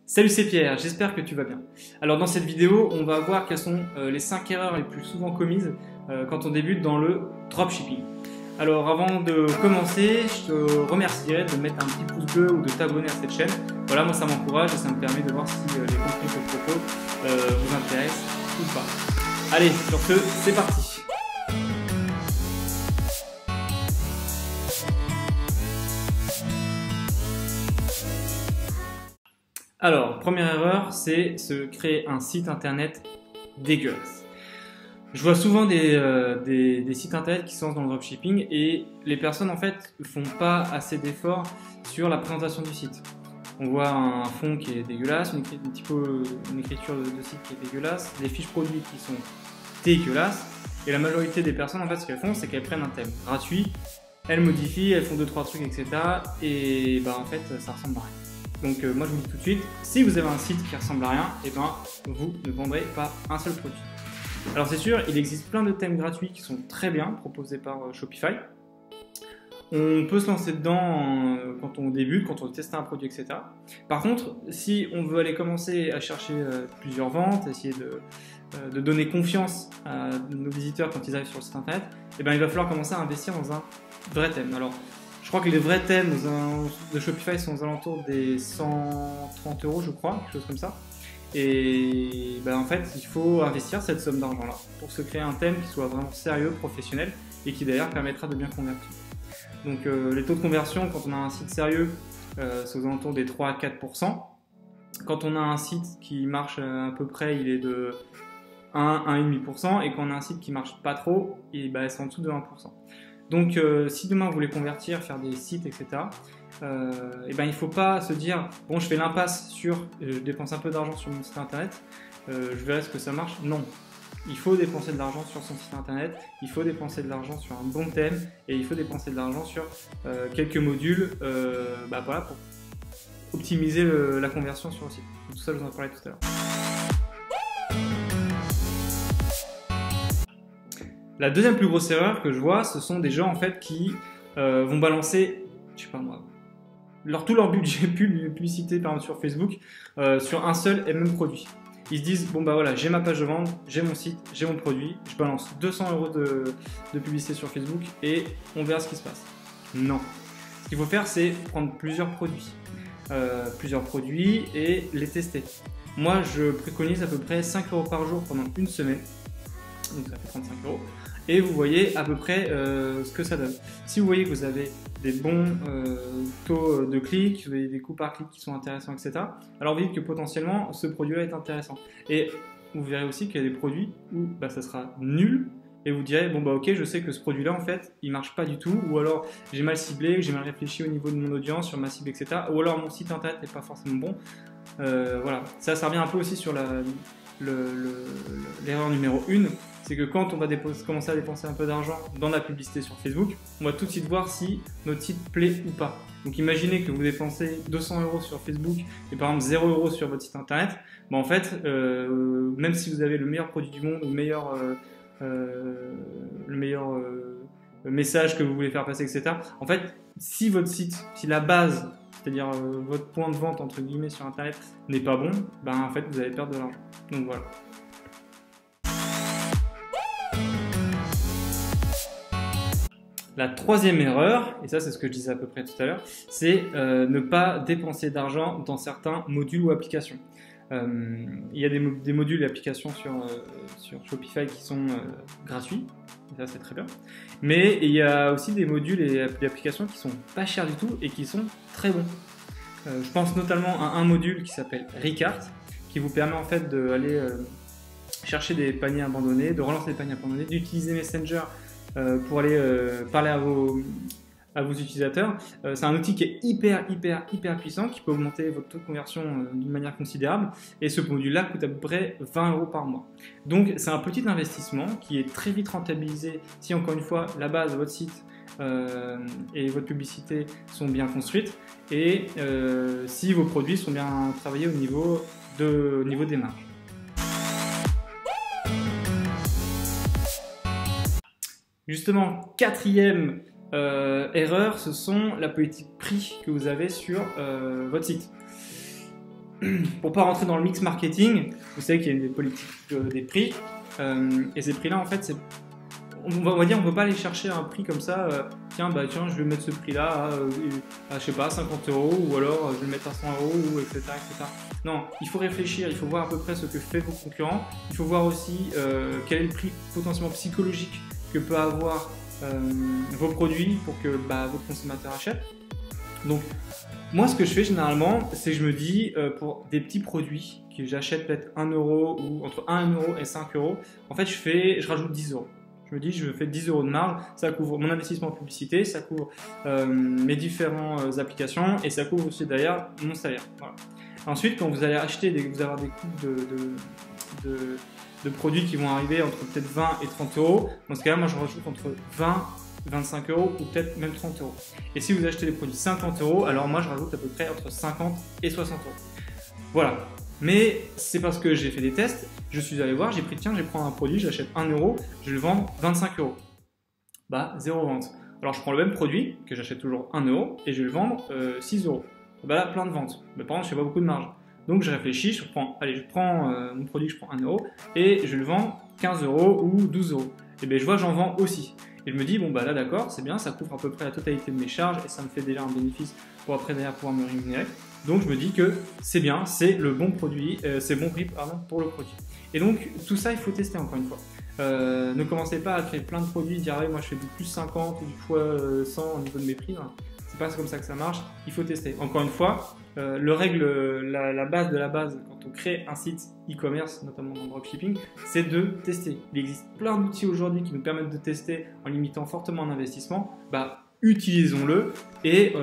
Salut, c'est Pierre, j'espère que tu vas bien. Alors dans cette vidéo, on va voir quelles sont les 5 erreurs les plus souvent commises quand on débute dans le dropshipping. Alors avant de commencer, je te remercierais de mettre un petit pouce bleu ou de t'abonner à cette chaîne. Voilà, moi ça m'encourage et ça me permet de voir si les contenus que je propose vous intéressent ou pas. Allez, sur ce, c'est parti. Alors, première erreur, c'est se créer un site internet dégueulasse. Je vois souvent des sites internet qui se lancent dans le dropshipping et les personnes en fait font pas assez d'efforts sur la présentation du site. On voit un fond qui est dégueulasse, une écriture de site qui est dégueulasse, des fiches produits qui sont dégueulasses et la majorité des personnes en fait ce qu'elles font c'est qu'elles prennent un thème gratuit, elles modifient, elles font 2-3 trucs etc. et bah en fait ça ressemble à rien. Donc moi je vous dis tout de suite, si vous avez un site qui ressemble à rien, et ben vous ne vendrez pas un seul produit. Alors c'est sûr, il existe plein de thèmes gratuits qui sont très bien proposés par Shopify. On peut se lancer dedans quand on débute, quand on veut tester un produit, etc. Par contre, si on veut aller commencer à chercher plusieurs ventes, essayer de donner confiance à nos visiteurs quand ils arrivent sur le site internet, et ben il va falloir commencer à investir dans un vrai thème. Alors, je crois que les vrais thèmes de Shopify sont aux alentours des 130 €, je crois, quelque chose comme ça. Et ben en fait, il faut investir cette somme d'argent-là pour se créer un thème qui soit vraiment sérieux, professionnel et qui d'ailleurs permettra de bien convertir. Donc les taux de conversion, quand on a un site sérieux, c'est aux alentours des 3 à 4%. Quand on a un site qui marche à peu près, il est de 1 à 1,5%. Et quand on a un site qui marche pas trop, ben, c'est en dessous de 1%. Donc si demain vous voulez convertir, faire des sites, etc., et ben, il ne faut pas se dire « bon je fais l'impasse sur, je dépense un peu d'argent sur mon site internet, je verrai ce que ça marche ». Non, il faut dépenser de l'argent sur son site internet, il faut dépenser de l'argent sur un bon thème et il faut dépenser de l'argent sur quelques modules bah, voilà, pour optimiser la conversion sur le site. Tout ça je vous en parlais tout à l'heure. La deuxième plus grosse erreur que je vois, ce sont des gens en fait qui vont balancer, je sais pas moi, tout leur budget publicité par exemple sur Facebook sur un seul et même produit. Ils se disent bon bah voilà, j'ai ma page de vente, j'ai mon site, j'ai mon produit, je balance 200 € de publicité sur Facebook et on verra ce qui se passe. Non. Ce qu'il faut faire c'est prendre plusieurs produits et les tester. Moi je préconise à peu près 5 € par jour pendant une semaine. Donc ça fait 35 €, et vous voyez à peu près ce que ça donne. Si vous voyez que vous avez des bons taux de clics, vous avez des coûts par clic qui sont intéressants, etc., alors vous dites que potentiellement ce produit-là est intéressant. Et vous verrez aussi qu'il y a des produits où bah, ça sera nul, et vous direz bon bah ok, je sais que ce produit-là en fait il marche pas du tout, ou alors j'ai mal ciblé, j'ai mal réfléchi au niveau de mon audience, sur ma cible, etc., ou alors mon site internet n'est pas forcément bon. Voilà, ça revient un peu aussi sur l'erreur numéro 1, c'est que quand on va commencer à dépenser un peu d'argent dans la publicité sur Facebook, on va tout de suite voir si notre site plaît ou pas. Donc imaginez que vous dépensez 200 € sur Facebook et par exemple 0 € sur votre site internet, bah en fait, même si vous avez le meilleur produit du monde, le meilleur message que vous voulez faire passer, etc., en fait, si votre site, si la base, c'est-à-dire votre point de vente entre guillemets sur internet n'est pas bon, ben en fait vous allez perdre de l'argent. Donc voilà. La troisième erreur, et ça c'est ce que je disais à peu près tout à l'heure, c'est ne pas dépenser d'argent dans certains modules ou applications. Il y a des modules et applications sur Shopify qui sont gratuits, et ça c'est très bien. Mais il y a aussi des modules et des applications qui sont pas chers du tout et qui sont très bons. Je pense notamment à un module qui s'appelle Ricart, qui vous permet en fait d'aller chercher des paniers abandonnés, de relancer des paniers abandonnés, d'utiliser Messenger pour aller parler à vos utilisateurs. C'est un outil qui est hyper puissant, qui peut augmenter votre taux de conversion d'une manière considérable, et ce module-là coûte à peu près 20 € par mois. Donc c'est un petit investissement qui est très vite rentabilisé si encore une fois la base de votre site et votre publicité sont bien construites et si vos produits sont bien travaillés au niveau des marges. Justement, quatrième erreur, ce sont la politique prix que vous avez sur votre site. pour pas rentrer dans le mix marketing, vous savez qu'il y a des politiques des prix, et ces prix-là, en fait, on va dire, on peut pas aller chercher un prix comme ça, tiens, je vais mettre ce prix-là à, je sais pas, 50 euros, ou alors je vais le mettre à 100 euros, ou etc., etc. Non, il faut réfléchir, il faut voir à peu près ce que fait vos concurrents, il faut voir aussi quel est le prix potentiellement psychologique que peut avoir vos produits pour que votre consommateur achète. Donc, moi, ce que je fais généralement, c'est que je me dis, pour des petits produits que j'achète peut-être 1 euro ou entre 1 euro et 5 euros, en fait, je rajoute 10 euros. Je me dis, je fais 10 euros de marge, ça couvre mon investissement en publicité, ça couvre mes différentes applications et ça couvre aussi d'ailleurs mon salaire. Voilà. Ensuite, quand vous allez acheter, vous allez avoir des coûts de produits qui vont arriver entre peut-être 20 et 30 euros. Dans ce cas-là, moi, je rajoute entre 20 25 euros ou peut-être même 30 euros. Et si vous achetez des produits 50 euros, alors moi je rajoute à peu près entre 50 et 60 euros. Voilà. Mais c'est parce que j'ai fait des tests, je suis allé voir, j'ai pris tiens, je vais prendre un produit, j'achète 1 euro, je le vends 25 euros. Zéro vente. Alors je prends le même produit, que j'achète toujours 1 euro, et je vais le vendre 6 euros. Là, plein de ventes. Mais par contre, je fais pas beaucoup de marge. Donc je réfléchis, je prends mon produit, je prends 1 euro, et je le vends 15 euros ou 12 euros. Et bien je vois que j'en vends aussi. Et je me dis, là d'accord, c'est bien, ça couvre à peu près la totalité de mes charges et ça me fait déjà un bénéfice pour après derrière pouvoir me rémunérer. Donc je me dis que c'est bien, c'est le bon produit, c'est bon prix pour le produit. Et donc tout ça, il faut tester encore une fois. Ne commencez pas à créer plein de produits, dire moi je fais du plus 50 ou du fois 100 au niveau de mes prix. Hein. C'est pas comme ça que ça marche, il faut tester. Encore une fois, la base de la base quand on crée un site e-commerce, notamment dans le dropshipping, c'est de tester. Il existe plein d'outils aujourd'hui qui nous permettent de tester en limitant fortement l'investissement. Utilisons-le et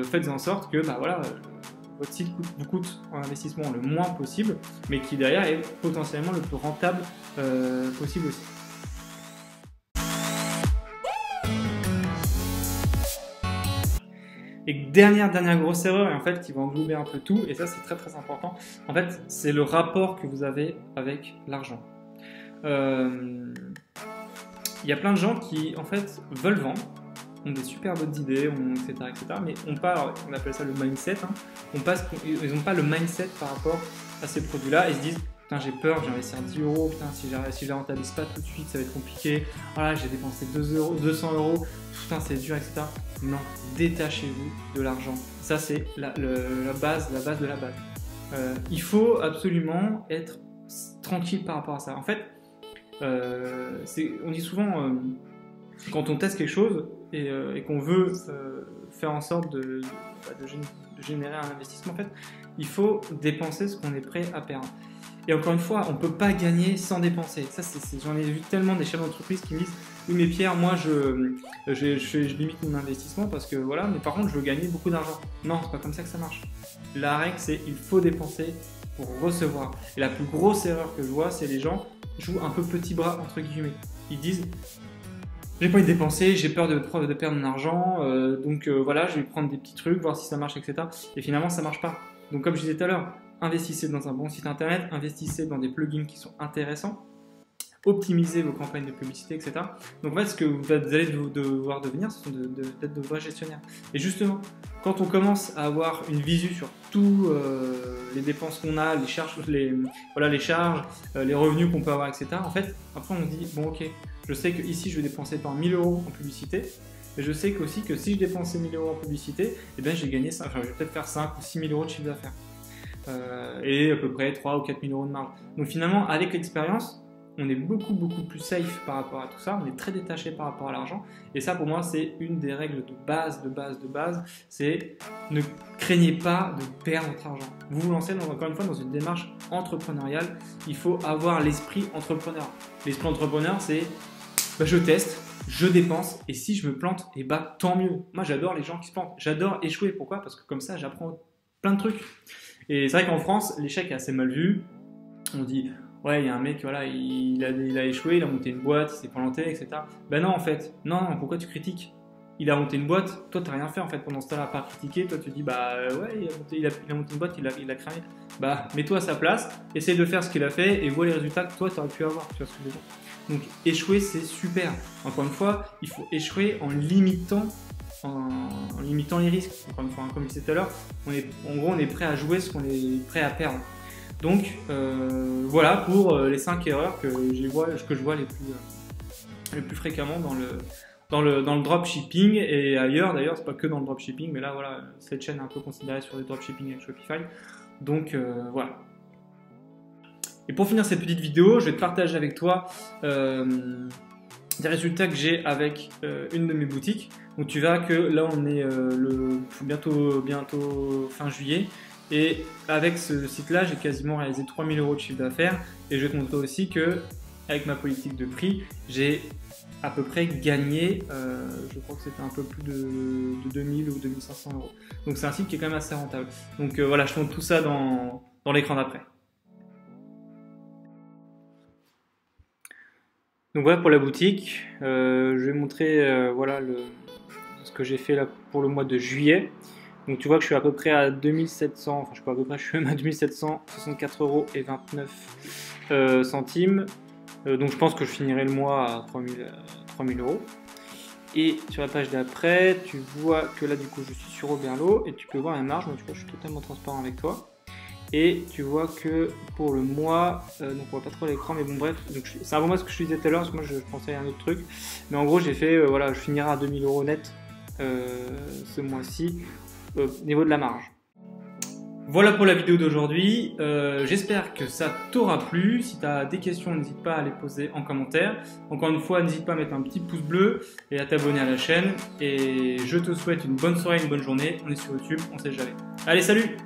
faites en sorte que votre site vous coûte en investissement le moins possible, mais qui derrière est potentiellement le plus rentable possible aussi. Et dernière grosse erreur, et en fait qui va englober un peu tout, et ça c'est très très important, en fait c'est le rapport que vous avez avec l'argent. Il y a plein de gens qui en fait veulent vendre, ont des super bonnes idées, etc., mais on appelle ça le mindset, ils n'ont pas le mindset par rapport à ces produits-là, ils se disent putain j'ai peur, j'ai investi 10 euros, putain si je la rentabilise pas tout de suite ça va être compliqué, voilà j'ai dépensé 200 euros, putain c'est dur, etc. Non, détachez-vous de l'argent. Ça, c'est la base de la base. Il faut absolument être tranquille par rapport à ça. En fait, on dit souvent, quand on teste quelque chose et qu'on veut faire en sorte de générer un investissement, en fait, il faut dépenser ce qu'on est prêt à perdre. Et encore une fois, on ne peut pas gagner sans dépenser. Ça, j'en ai vu tellement des chefs d'entreprise qui me disent oui mais Pierre, moi je limite mon investissement parce que voilà, mais par contre je veux gagner beaucoup d'argent. Non, c'est pas comme ça que ça marche. La règle c'est il faut dépenser pour recevoir. Et la plus grosse erreur que je vois, c'est les gens jouent un peu petit bras entre guillemets. Ils disent j'ai pas envie de dépenser, j'ai peur de perdre mon argent, donc voilà, je vais prendre des petits trucs, voir si ça marche, etc. Et finalement ça marche pas. Donc comme je disais tout à l'heure, investissez dans un bon site internet, investissez dans des plugins qui sont intéressants, optimisez vos campagnes de publicité, etc. Donc en fait, ce que vous allez devoir devenir, ce sont d'être de vrais gestionnaires. Et justement, quand on commence à avoir une visu sur tous les dépenses qu'on a, les charges, les revenus qu'on peut avoir, etc. En fait, après on se dit, bon ok, je sais que ici je vais dépenser par 1000 euros en publicité, mais je sais aussi que si je dépensais 1000 euros en publicité, eh bien, je vais peut-être faire 5 ou 6 000 euros de chiffre d'affaires. Et à peu près 3 ou 4 000 euros de marge. Donc finalement, avec l'expérience, on est beaucoup plus safe par rapport à tout ça, on est très détaché par rapport à l'argent, et ça pour moi c'est une des règles de base, c'est ne craignez pas de perdre votre argent. Vous vous lancez encore une fois dans une démarche entrepreneuriale, il faut avoir l'esprit entrepreneur. L'esprit entrepreneur c'est je teste, je dépense, et si je me plante, et tant mieux. Moi j'adore les gens qui se plantent, j'adore échouer, pourquoi? Parce que comme ça j'apprends plein de trucs. Et c'est vrai qu'en France l'échec est assez mal vu, on dit ouais, il y a un mec, voilà, il a échoué, il a monté une boîte, il s'est planté, etc. Ben non, en fait, non, pourquoi tu critiques? Il a monté une boîte, toi, t'as rien fait, en fait, pendant ce temps-là, à part critiquer, toi, tu dis, ouais, il a monté une boîte, il a cramé. Mets-toi à sa place, essaye de faire ce qu'il a fait et vois les résultats que toi, t'aurais pu avoir, tu vois ce que je veux dire. Donc, échouer, c'est super. Encore une fois, il faut échouer en limitant en limitant les risques. Encore une fois, hein, comme je disais tout à l'heure, en gros, on est prêt à jouer ce qu'on est prêt à perdre. Donc voilà pour les 5 erreurs que je vois les plus fréquemment dans le dropshipping et ailleurs. D'ailleurs, c'est pas que dans le dropshipping, mais là voilà, cette chaîne est un peu considérée sur le dropshipping avec Shopify. Donc voilà. Et pour finir cette petite vidéo, je vais te partager avec toi des résultats que j'ai avec une de mes boutiques. Donc tu verras que là on est bientôt fin juillet. Et avec ce site-là, j'ai quasiment réalisé 3000 € de chiffre d'affaires. Et je vais te montrer aussi que, avec ma politique de prix, j'ai à peu près gagné, je crois que c'était un peu plus de 2000 ou 2500 €. Donc c'est un site qui est quand même assez rentable. Donc voilà, je te montre tout ça dans l'écran d'après. Donc voilà pour la boutique. Je vais montrer voilà ce que j'ai fait là pour le mois de juillet. Donc tu vois que je suis à peu près à 2700, enfin je suis pas à peu près, je suis même à 2764,29 €. Donc je pense que je finirai le mois à 3000 €. Et sur la page d'après, tu vois que là du coup je suis sur Oberlo et tu peux voir la marge. Donc tu vois, je suis totalement transparent avec toi. Et tu vois que pour le mois, donc on voit pas trop l'écran, mais bon bref, c'est un bon mois ce que je te disais tout à l'heure, parce que moi je pensais à un autre truc. Mais en gros j'ai fait, voilà, je finirai à 2000 € net ce mois-ci. Au niveau de la marge. Voilà pour la vidéo d'aujourd'hui, j'espère que ça t'aura plu. Si tu as des questions, n'hésite pas à les poser en commentaire. Encore une fois, n'hésite pas à mettre un petit pouce bleu et à t'abonner à la chaîne. Et je te souhaite une bonne soirée, une bonne journée. On est sur YouTube, on sait jamais. Allez, salut!